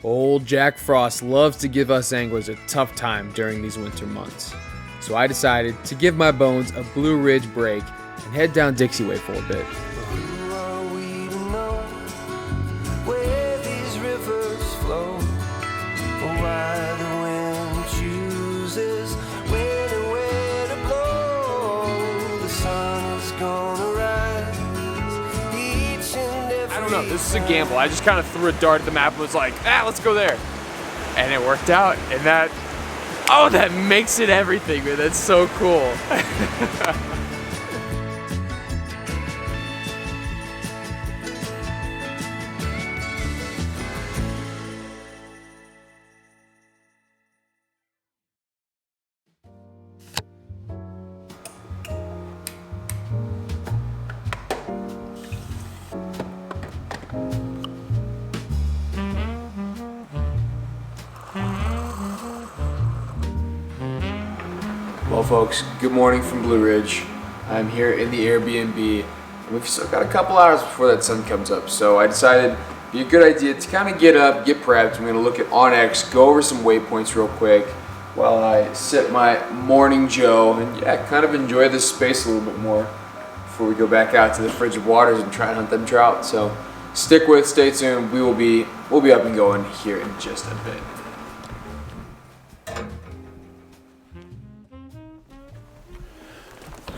Old Jack Frost loves to give us anglers a tough time during these winter months. So I decided to give my bones a Blueridge break and head down Dixie Way for a bit. Who are we to know where these rivers flow, or why the wind chooses when and where to blow? The sun is gonna rise each and every I don't know, this is a gamble. I just kind of threw a dart at the map and was like, let's go there. And it worked out, and that makes it everything, man. That's so cool. Well folks, good morning from Blueridge. I'm here in the Airbnb. We've still got a couple hours before that sun comes up, so I decided it'd be a good idea to kind of get up, get prepped. I'm going to look at onX, go over some waypoints real quick while I sip my morning joe and kind of enjoy this space a little bit more before we go back out to the frigid waters and try and hunt them trout. So stay tuned. We'll be up and going here in just a bit.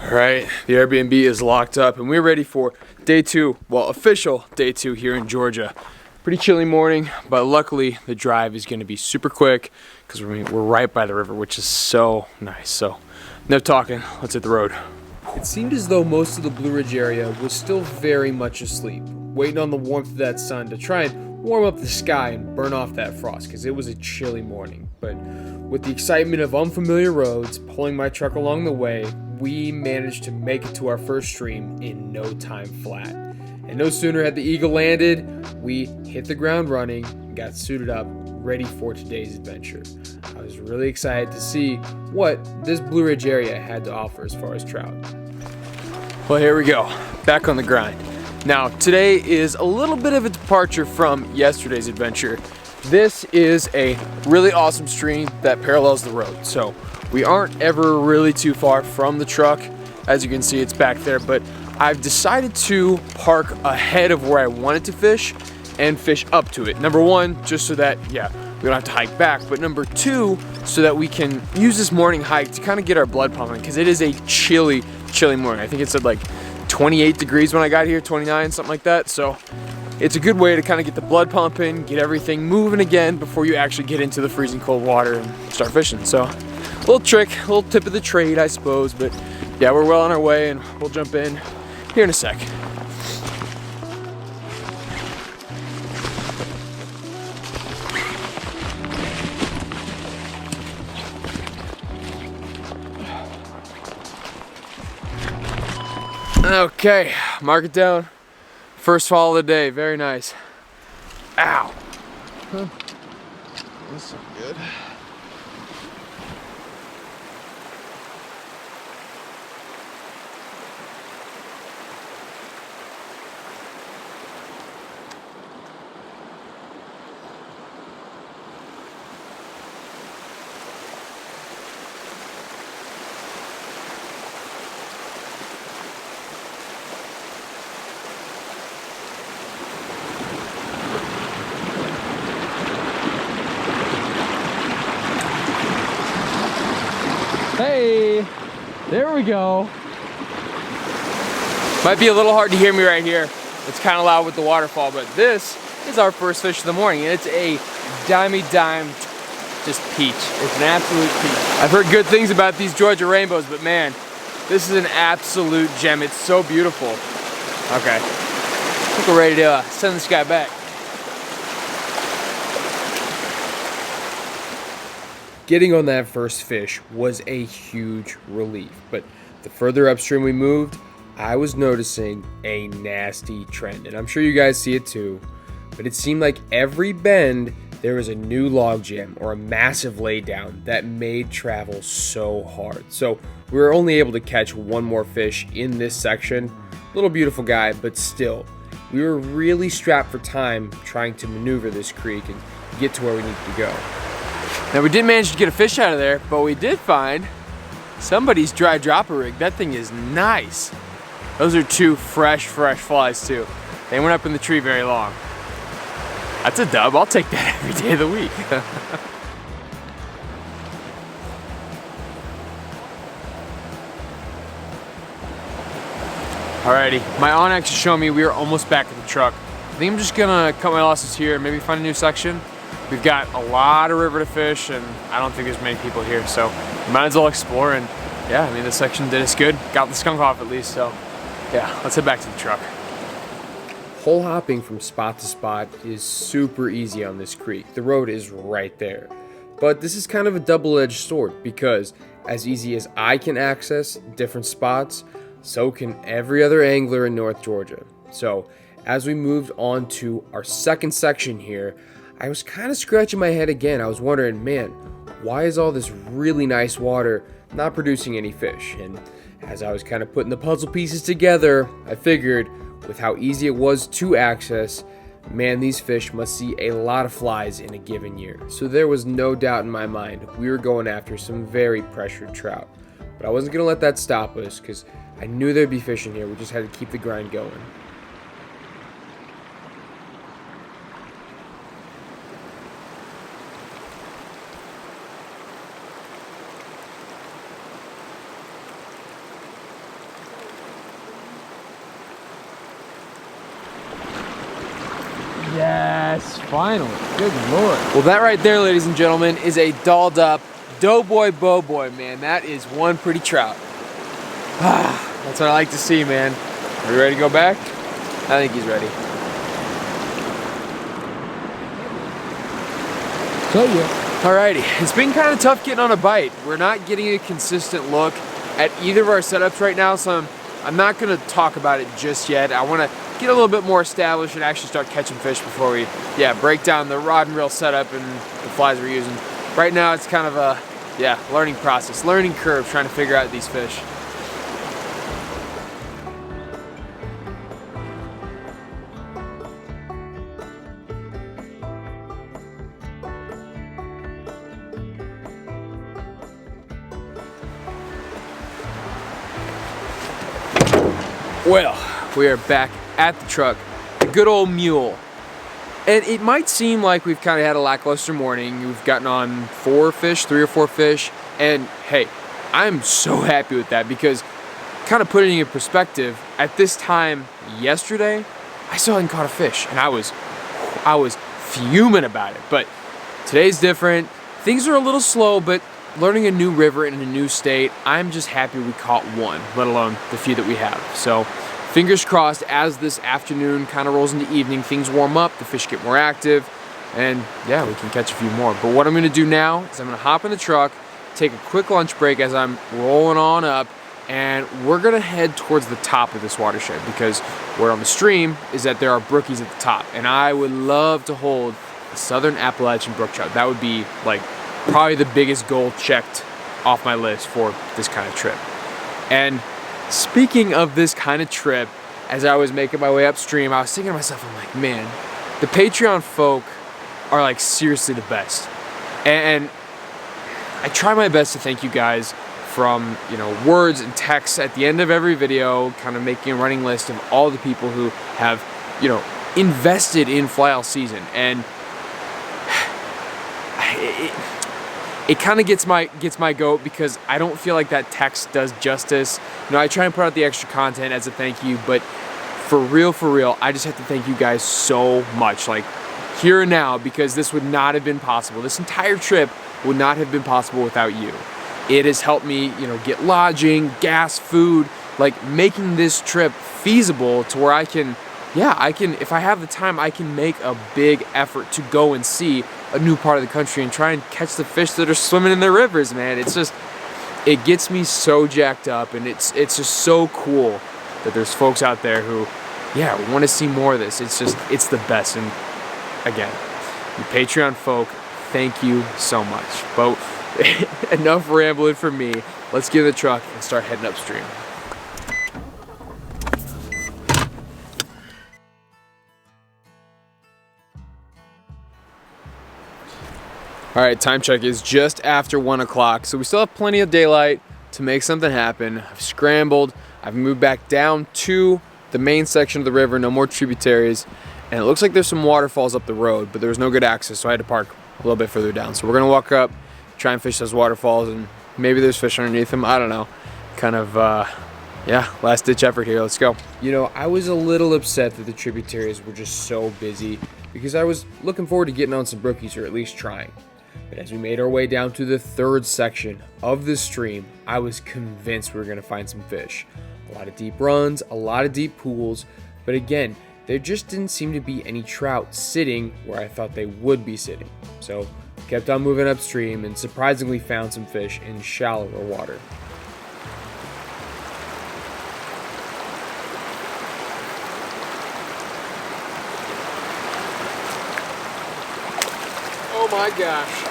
Alright, the Airbnb is locked up and we're ready for day 2, well, official day 2 here in Georgia. Pretty chilly morning, but luckily the drive is going to be super quick because we're right by the river, which is so nice. So, enough talking, let's hit the road. It seemed as though most of the Blueridge area was still very much asleep, waiting on the warmth of that sun to try and warm up the sky and burn off that frost because it was a chilly morning. But with the excitement of unfamiliar roads pulling my truck along the way, we managed to make it to our first stream in no time flat. And no sooner had the Eagle landed, we hit the ground running and got suited up, ready for today's adventure. I was really excited to see what this Blueridge area had to offer as far as trout. Well, here we go, back on the grind. Now, today is a little bit of a departure from yesterday's adventure. This is a really awesome stream that parallels the road, so we aren't ever really too far from the truck. As you can see, it's back there, but I've decided to park ahead of where I wanted to fish and fish up to it. Number one, just so that, we don't have to hike back, but number two, so that we can use this morning hike to kind of get our blood pumping, because it is a chilly morning. I think it said like 28 degrees when I got here, 29, something like that. So it's a good way to kind of get the blood pumping, get everything moving again before you actually get into the freezing cold water and start fishing. So a little trick, a little tip of the trade, I suppose, but yeah, we're well on our way and we'll jump in here in a sec. Okay, mark it down. First fall of the day, very nice. Ow. Huh. That's so good. Hey, there we go. Might be a little hard to hear me right here. It's kind of loud with the waterfall, but this is our first fish of the morning, and it's a dimey dime, just peach. It's an absolute peach. I've heard good things about these Georgia rainbows, but man, this is an absolute gem. It's so beautiful. Okay, I think we're ready to send this guy back. Getting on that first fish was a huge relief, but the further upstream we moved, I was noticing a nasty trend, and I'm sure you guys see it too, but it seemed like every bend there was a new log jam or a massive laydown that made travel so hard. So we were only able to catch one more fish in this section. Little beautiful guy, but still, we were really strapped for time trying to maneuver this creek and get to where we needed to go. Now we didn't manage to get a fish out of there, but we did find somebody's dry dropper rig. That thing is nice. Those are 2 fresh flies too. They weren't up in the tree very long. That's a dub. I'll take that every day of the week. Alrighty, my Onyx is showing me we are almost back at the truck. I think I'm just gonna cut my losses here and maybe find a new section. We've got a lot of river to fish and I don't think there's many people here, so might as well explore. And yeah, I mean, this section did us good. Got the skunk off at least, so yeah, let's head back to the truck. Hole hopping from spot to spot is super easy on this creek. The road is right there. But this is kind of a double-edged sword because as easy as I can access different spots, so can every other angler in North Georgia. So as we moved on to our second section here, I was kind of scratching my head again. I was wondering, man, why is all this really nice water not producing any fish? And as I was kind of putting the puzzle pieces together, I figured with how easy it was to access, man, these fish must see a lot of flies in a given year. So there was no doubt in my mind we were going after some very pressured trout. But I wasn't going to let that stop us because I knew there'd be fish in here. We just had to keep the grind going. Yes, finally. Good Lord. Well, that right there, ladies and gentlemen, is a dolled up doughboy bowboy, man. That is one pretty trout. That's what I like to see, man. Are you ready to go back? I think he's ready. So yeah. Alrighty, it's been kind of tough getting on a bite. We're not getting a consistent look at either of our setups right now, so I'm not going to talk about it just yet. I want to get a little bit more established and actually start catching fish before we, break down the rod and reel setup and the flies we're using. Right now, it's kind of a, learning process, learning curve, trying to figure out these fish. Well, we are back at the truck, the good old mule. And it might seem like we've kind of had a lackluster morning. We've gotten on 3 or 4 fish. And hey, I'm so happy with that because kind of putting it in perspective, at this time yesterday, I still hadn't caught a fish. And I was fuming about it. But today's different. Things are a little slow, but learning a new river in a new state, I'm just happy we caught one, let alone the few that we have. So fingers crossed as this afternoon kind of rolls into evening, things warm up, the fish get more active, and yeah, we can catch a few more. But what I'm gonna do now is I'm gonna hop in the truck, take a quick lunch break as I'm rolling on up, and we're gonna head towards the top of this watershed because word on the stream is that there are brookies at the top, and I would love to hold a southern Appalachian brook trout. That would be like probably the biggest goal checked off my list for this kind of trip. And speaking of this kind of trip, as I was making my way upstream, I was thinking to myself, I'm like, man, the Patreon folk are like seriously the best. And I try my best to thank you guys from, words and texts at the end of every video, kind of making a running list of all the people who have, invested in fly all season. And it kind of gets my goat because I don't feel like that text does justice. I try and put out the extra content as a thank you, but for real, I just have to thank you guys so much, like here and now, because this would not have been possible. This entire trip would not have been possible without you. It has helped me, get lodging, gas, food, like making this trip feasible to where I can, if I have the time, I can make a big effort to go and see a new part of the country and try and catch the fish that are swimming in the rivers, man. It's just, it gets me so jacked up, and it's just so cool that there's folks out there who, want to see more of this. It's the best. And again, you Patreon folk, thank you so much. But enough rambling from me. Let's get in the truck and start heading upstream. All right, time check is just after 1 o'clock, so we still have plenty of daylight to make something happen. I've scrambled, I've moved back down to the main section of the river, no more tributaries, and it looks like there's some waterfalls up the road, but there was no good access, so I had to park a little bit further down. So we're gonna walk up, try and fish those waterfalls, and maybe there's fish underneath them, I don't know. Kind of, yeah, last ditch effort here, let's go. You know, I was a little upset that the tributaries were just so busy because I was looking forward to getting on some brookies, or at least trying. But as we made our way down to the third section of the stream, I was convinced we were gonna find some fish. A lot of deep runs, a lot of deep pools, but again, there just didn't seem to be any trout sitting where I thought they would be sitting. So kept on moving upstream and surprisingly found some fish in shallower water. Oh my gosh.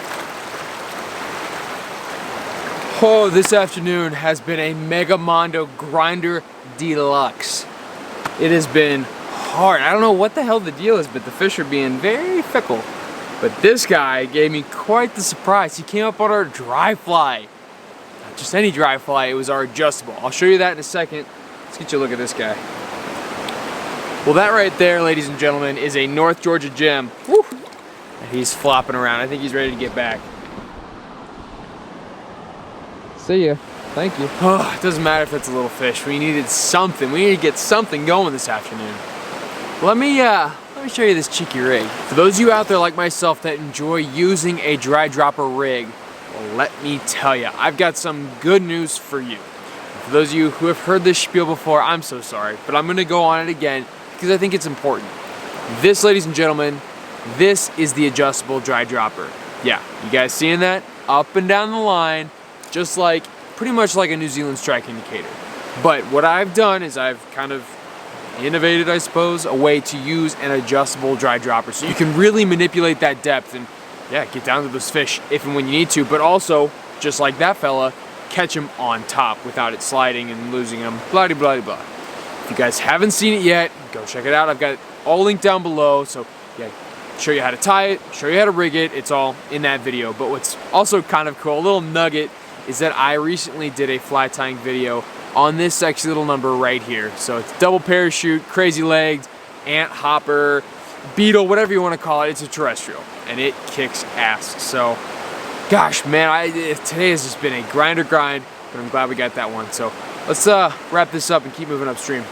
Oh, this afternoon has been a Mega Mondo grinder deluxe. It has been hard. I don't know what the hell the deal is, but the fish are being very fickle. But this guy gave me quite the surprise. He came up on our dry fly. Not just any dry fly, it was our adjustable. I'll show you that in a second. Let's get you a look at this guy. Well, that right there, ladies and gentlemen, is a North Georgia gem. Woo! He's flopping around. I think he's ready to get back. See ya. Thank you. Oh, it doesn't matter if it's a little fish. We needed something. We need to get something going this afternoon. Let me show you this cheeky rig. For those of you out there like myself that enjoy using a dry dropper rig, well, let me tell you, I've got some good news for you. For those of you who have heard this spiel before, I'm so sorry, but I'm gonna go on it again because I think it's important. This, ladies and gentlemen, this is the adjustable dry dropper. Yeah, you guys seeing that? Up and down the line, just like, pretty much like a New Zealand strike indicator. But what I've done is I've kind of innovated, I suppose, a way to use an adjustable dry dropper. So you can really manipulate that depth and, yeah, get down to those fish if and when you need to, but also, just like that fella, catch them on top without it sliding and losing them, blah, blah, blah, blah. If you guys haven't seen it yet, go check it out. I've got it all linked down below, so yeah, show you how to tie it, show you how to rig it. It's all in that video. But what's also kind of cool, a little nugget, is that I recently did a fly tying video on this sexy little number right here. So it's double parachute, crazy legged, ant hopper, beetle, whatever you want to call it. It's a terrestrial and it kicks ass. So gosh, man, today has just been a grind, but I'm glad we got that one. So let's wrap this up and keep moving upstream.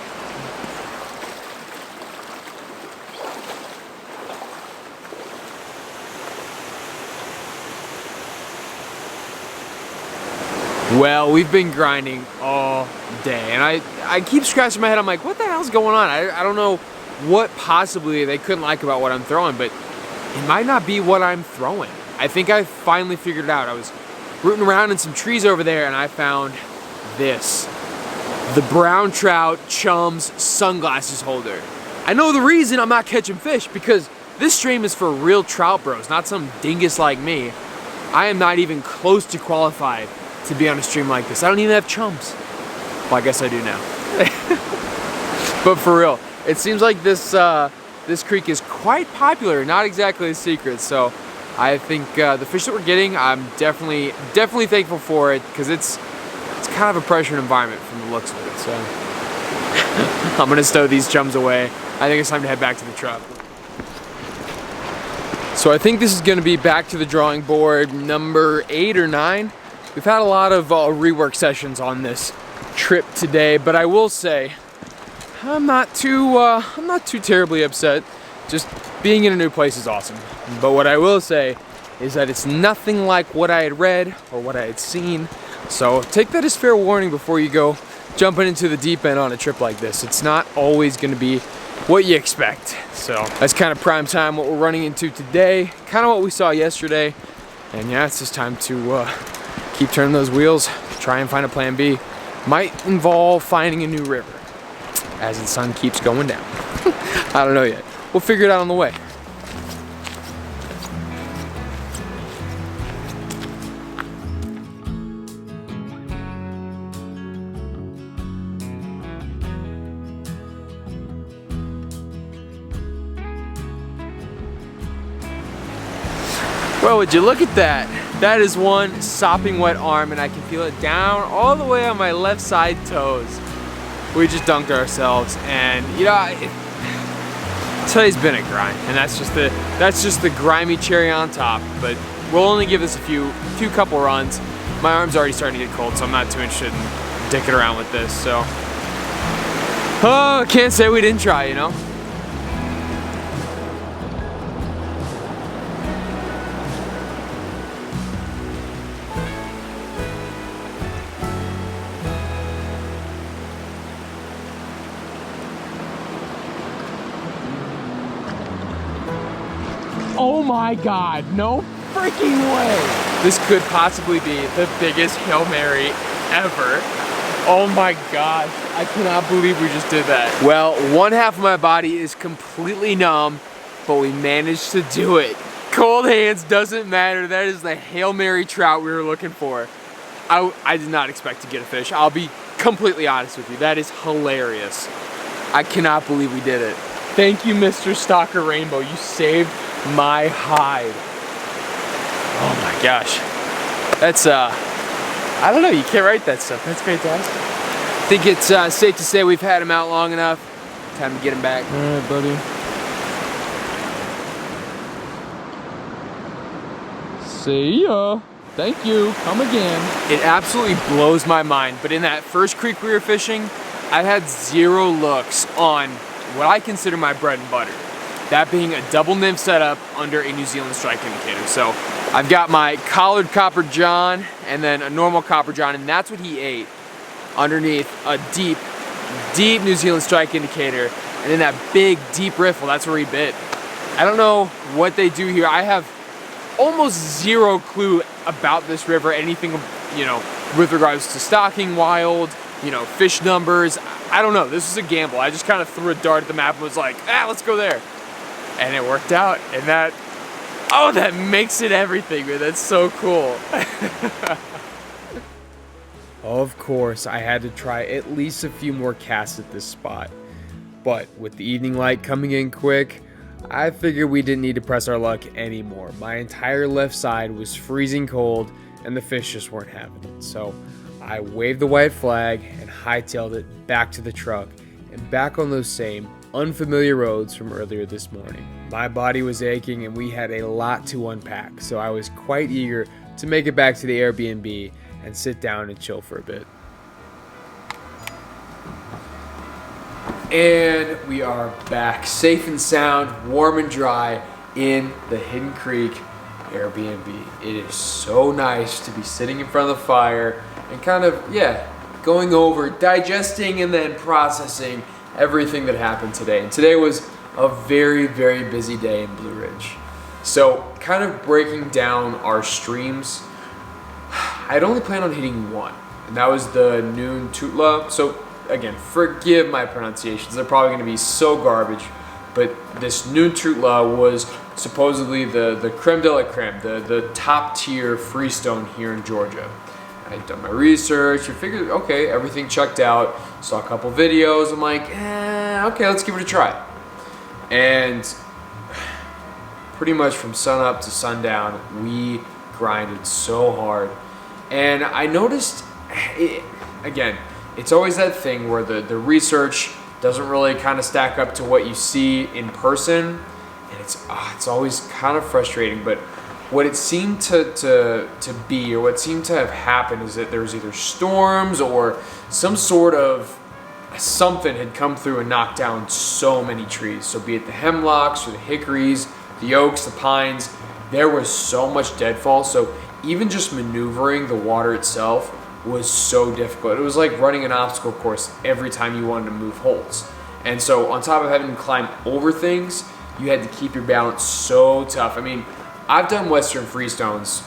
Well, we've been grinding all day, and I keep scratching my head. I'm like, what the hell's going on? I don't know what possibly they couldn't like about what I'm throwing, but it might not be what I'm throwing. I think I finally figured it out. I was rooting around in some trees over there, and I found this. The brown trout chums sunglasses holder. I know the reason I'm not catching fish, because this stream is for real trout bros, not some dingus like me. I am not even close to qualified to be on a stream like this. I don't even have chums. Well, I guess I do now. But for real, it seems like this creek is quite popular, not exactly a secret. So I think the fish that we're getting, I'm definitely thankful for it, because it's kind of a pressured environment from the looks of it. So I'm gonna stow these chums away. I think it's time to head back to the truck. So I think this is gonna be back to the drawing board number 8 or 9. We've had a lot of rework sessions on this trip today, but I will say I'm not too terribly upset. Just being in a new place is awesome. But what I will say is that it's nothing like what I had read or what I had seen. So take that as fair warning before you go jumping into the deep end on a trip like this. It's not always going to be what you expect. So that's kind of prime time what we're running into today, kind of what we saw yesterday. And yeah, it's just time to keep turning those wheels, try and find a plan B. Might involve finding a new river as the sun keeps going down. I don't know yet. We'll figure it out on the way. Well, would you look at that? That is one sopping wet arm, and I can feel it down all the way on my left side toes. We just dunked ourselves, and you know, today's been a grind, and that's just the grimy cherry on top. But we'll only give this a few couple runs. My arm's already starting to get cold, so I'm not too interested in dicking around with this. So, oh, can't say we didn't try, you know. Oh my God, no freaking way. This could possibly be the biggest Hail Mary ever. Oh my gosh, I cannot believe we just did that. Well, one half of my body is completely numb, but we managed to do it. Cold hands doesn't matter. That is the Hail Mary trout we were looking for. I did not expect to get a fish. I'll be completely honest with you. That is hilarious. I cannot believe we did it. Thank you, Mr. Stalker Rainbow. You saved my hide. Oh my gosh. That's, I don't know, you can't write that stuff. That's fantastic. I think it's safe to say we've had him out long enough. Time to get him back. All right, buddy. See ya. Thank you. Come again. It absolutely blows my mind, but in that first creek we were fishing, I had 0 looks on what I consider my bread and butter. That being a double nymph setup under a New Zealand strike indicator. So I've got my collared copper john and then a normal copper john, and that's what he ate underneath a deep New Zealand strike indicator. And then that big, deep riffle, that's where he bit. I don't know what they do here. I have almost 0 clue about this river, anything, you know, with regards to stocking wild, you know, fish numbers. I don't know, this was a gamble. I just kind of threw a dart at the map and was like, let's go there. And it worked out, and that makes it everything, man. That's so cool. Of course, I had to try at least a few more casts at this spot. But with the evening light coming in quick, I figured we didn't need to press our luck anymore. My entire left side was freezing cold, and the fish just weren't having it. So I waved the white flag and hightailed it back to the truck and back on those same unfamiliar roads from earlier this morning. My body was aching and we had a lot to unpack, so I was quite eager to make it back to the Airbnb and sit down and chill for a bit. And we are back, safe and sound, warm and dry in the Hidden Creek Airbnb. It is so nice to be sitting in front of the fire and kind of, going over, digesting and then processing everything that happened today. And today was a very, very busy day in Blueridge. So kind of breaking down our streams, I'd only planned on hitting one, and that was the noon tutla. So again, forgive my pronunciations. They're probably gonna be so garbage, but this noon tutla was supposedly the creme de la creme, the top tier freestone here in Georgia. I'd done my research, I figured, okay, everything checked out, saw a couple videos, I'm like, okay, let's give it a try. And pretty much from sun up to sundown, we grinded so hard. And I noticed, again, it's always that thing where the research doesn't really kind of stack up to what you see in person, and it's always kind of frustrating, but what it seemed to be, or what seemed to have happened, is that there was either storms or some sort of something had come through and knocked down so many trees. So be it the hemlocks or the hickories, the oaks, the pines, there was so much deadfall. So even just maneuvering the water itself was so difficult. It was like running an obstacle course every time you wanted to move holes. And so on top of having to climb over things, you had to keep your balance so tough. I mean, I've done Western freestones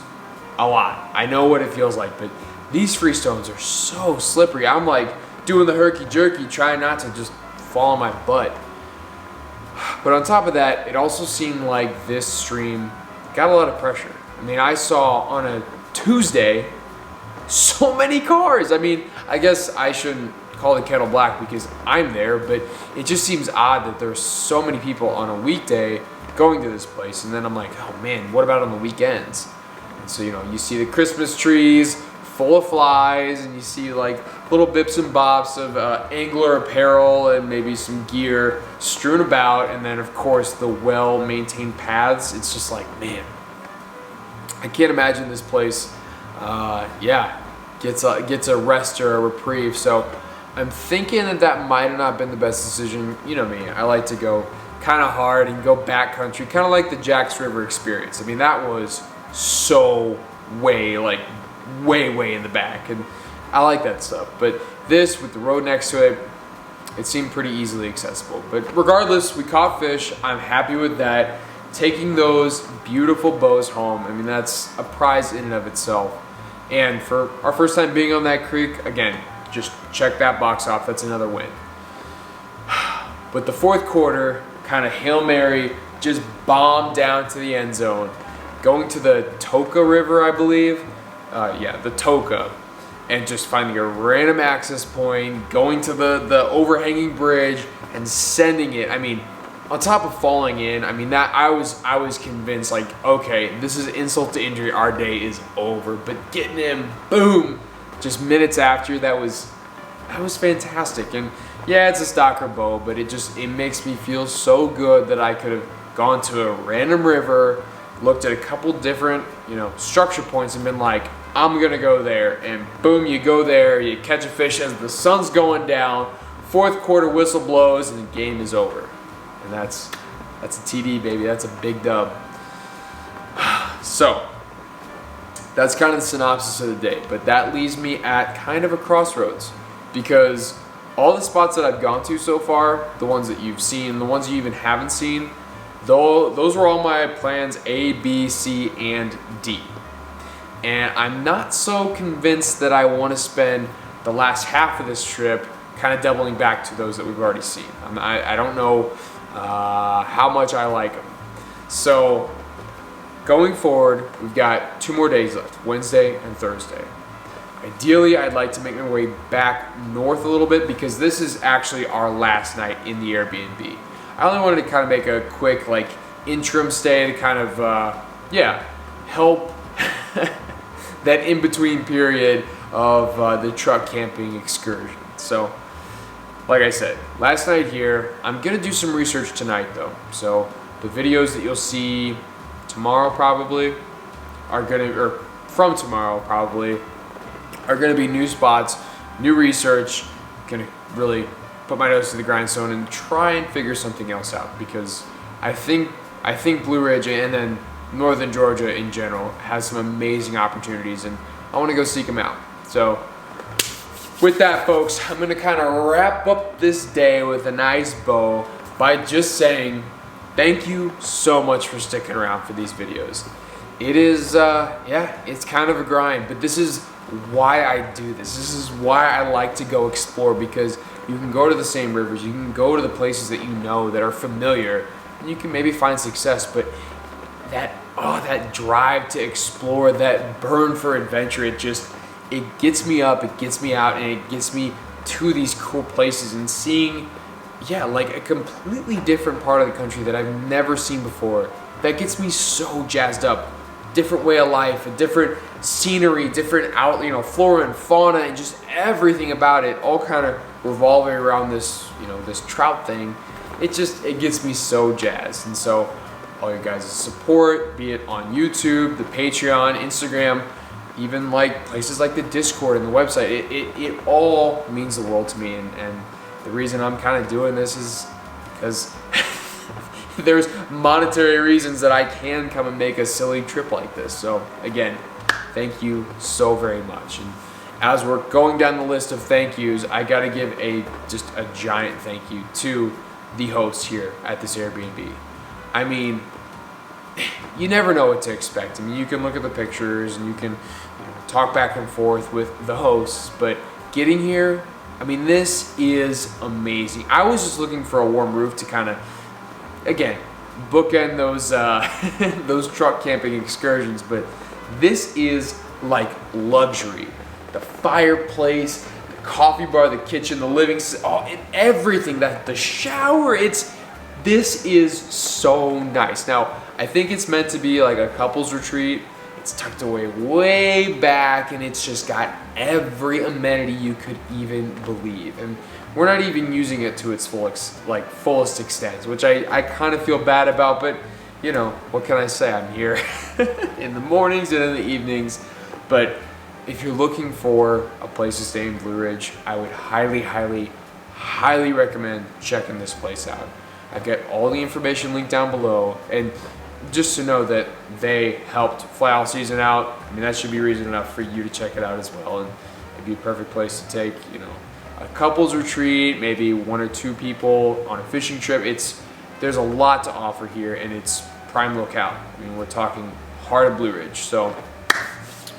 a lot. I know what it feels like, but these freestones are so slippery. I'm like doing the herky-jerky, trying not to just fall on my butt. But on top of that, it also seemed like this stream got a lot of pressure. I mean, I saw on a Tuesday so many cars. I mean, I guess I shouldn't call the kettle black because I'm there, but it just seems odd that there's so many people on a weekday going to this place. And then I'm like, oh man, what about on the weekends? And so, you know, you see the Christmas trees full of flies, and you see like little bips and bops of angler apparel and maybe some gear strewn about, and then of course the well-maintained paths. It's just like, man, I can't imagine this place gets a rest or a reprieve. So I'm thinking that might have not been the best decision. You know me, I like to go kind of hard and go backcountry, kind of like the Jacks River experience. I mean, that was so way in the back, and I like that stuff. But this, with the road next to it, it seemed pretty easily accessible. But regardless, we caught fish. I'm happy with that. Taking those beautiful bows home, I mean, that's a prize in and of itself. And for our first time being on that creek, again, just check that box off. That's another win. But the fourth quarter, kind of Hail Mary, just bombed down to the end zone. Going to the Toka River, I believe. The Toka. And just finding a random access point, going to the overhanging bridge and sending it. I mean, on top of falling in, I mean, that I was convinced, like, okay, this is insult to injury, our day is over. But getting him, boom, just minutes after, that was fantastic. And yeah, it's a stocker bow, but it makes me feel so good that I could have gone to a random river, looked at a couple different, you know, structure points and been like, I'm gonna go there, and boom, you go there, you catch a fish as the sun's going down, fourth quarter whistle blows, and the game is over. And that's a TD, baby. That's a big dub. So that's kind of the synopsis of the day, but that leaves me at kind of a crossroads, because all the spots that I've gone to so far, the ones that you've seen, the ones you even haven't seen, those were all my plans A, B, C, and D. And I'm not so convinced that I want to spend the last half of this trip kind of doubling back to those that we've already seen. I don't know how much I like them. So going forward, we've got 2 more days left, Wednesday and Thursday. Ideally, I'd like to make my way back north a little bit, because this is actually our last night in the Airbnb. I only wanted to kind of make a quick like interim stay to kind of help that in-between period of the truck camping excursion. So like I said, last night here, I'm gonna do some research tonight though. So the videos that you'll see tomorrow probably from tomorrow probably are gonna be new spots, new research. Gonna really put my nose to the grindstone and try and figure something else out, because I think Blueridge and then Northern Georgia in general has some amazing opportunities, and I want to go seek them out. So with that, folks, I'm going to kind of wrap up this day with a nice bow by just saying thank you so much for sticking around for these videos. It is, it's kind of a grind, but this is why I do this. This is why I like to go explore, because you can go to the same rivers, you can go to the places that you know that are familiar, and you can maybe find success, but that drive to explore, that burn for adventure, it gets me up, it gets me out, and it gets me to these cool places and seeing, like a completely different part of the country that I've never seen before. That gets me so jazzed up. Different way of life, a different scenery, different flora and fauna, and just everything about it, all kind of revolving around this, this trout thing. It gets me so jazzed. And so all your guys' support, be it on YouTube, the Patreon, Instagram, even like places like the Discord and the website, it all means the world to me. And the reason I'm kind of doing this is because there's monetary reasons that I can come and make a silly trip like this. So again, thank you so very much. And as we're going down the list of thank yous, I gotta give just a giant thank you to the hosts here at this Airbnb. I mean, you never know what to expect. I mean, you can look at the pictures and you can talk back and forth with the hosts, but getting here, I mean, this is amazing. I was just looking for a warm roof to kind of, again, bookend those those truck camping excursions, but this is like luxury. The fireplace, the coffee bar, the kitchen, the living, and everything. The shower, it's This is so nice. Now, I think it's meant to be like a couples retreat. It's tucked away way back, and it's just got every amenity you could even believe. And we're not even using it to its fullest extent, which I kind of feel bad about, but you know, what can I say? I'm here in the mornings and in the evenings. But if you're looking for a place to stay in Blueridge, I would highly, highly, highly recommend checking this place out. I've got all the information linked down below, and just to know that they helped fly all season out, I mean, that should be reason enough for you to check it out as well. And it'd be a perfect place to take, you know, a couples retreat, maybe 1 or 2 people on a fishing trip. There's a lot to offer here, and it's prime locale. I mean, we're talking heart of Blueridge. So,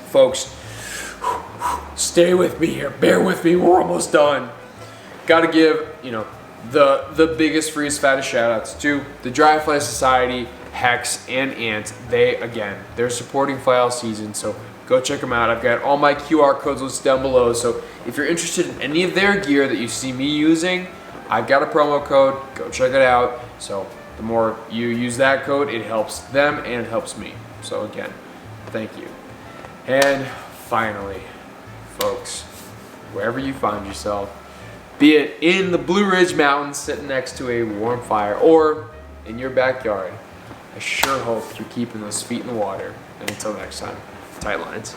folks, stay with me here. Bear with me. We're almost done. Got to give, you know, the biggest, freest, fattest shout outs to the Dry Fly Society, Hex, and Ant. They're supporting fly all season, so go check them out. I've got all my QR codes listed down below, so if you're interested in any of their gear that you see me using, I've got a promo code. Go check it out. So the more you use that code, it helps them and it helps me. So again, thank you. And finally, folks, wherever you find yourself, be it in the Blueridge Mountains sitting next to a warm fire or in your backyard, I sure hope you're keeping those feet in the water. And until next time, tight lines.